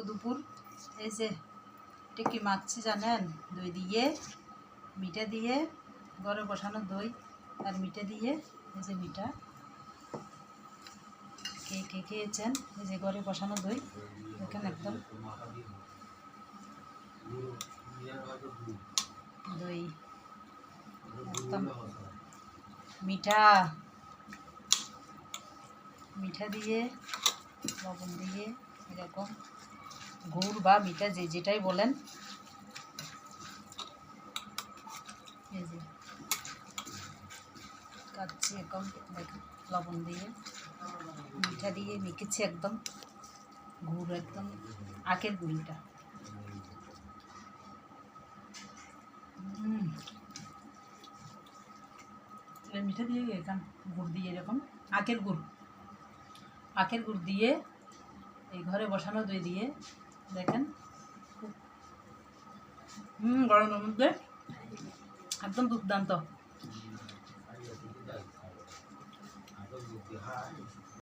দুপুর এই যে এটা কি মাখছি জানেন? দই দিয়ে, মিঠা দিয়ে, ঘরে বসানো দই আর মিঠা দিয়ে। এই যে মিঠা কে কে খেয়েছেন? এই যে ঘরে বসানো দই দেখেন, একদম দই একদম মিঠা, মিঠা দিয়ে, লবণ দিয়ে, এরকম গুড় বা মিঠা যে যেটাই বলেন। এই যে কাটছি এখন, দেখেন লবণ দিয়ে, মিঠা দিয়ে মেখেছি একদম, গুড় একদম আখের গুড়িটা। মিঠা দিয়ে এখান গুড় দিয়ে, এরকম আখের গুড় দিয়ে, এই ঘরে বসানো দই দিয়ে দেখেন। গরমের মধ্যে একদম দুর্দান্ত।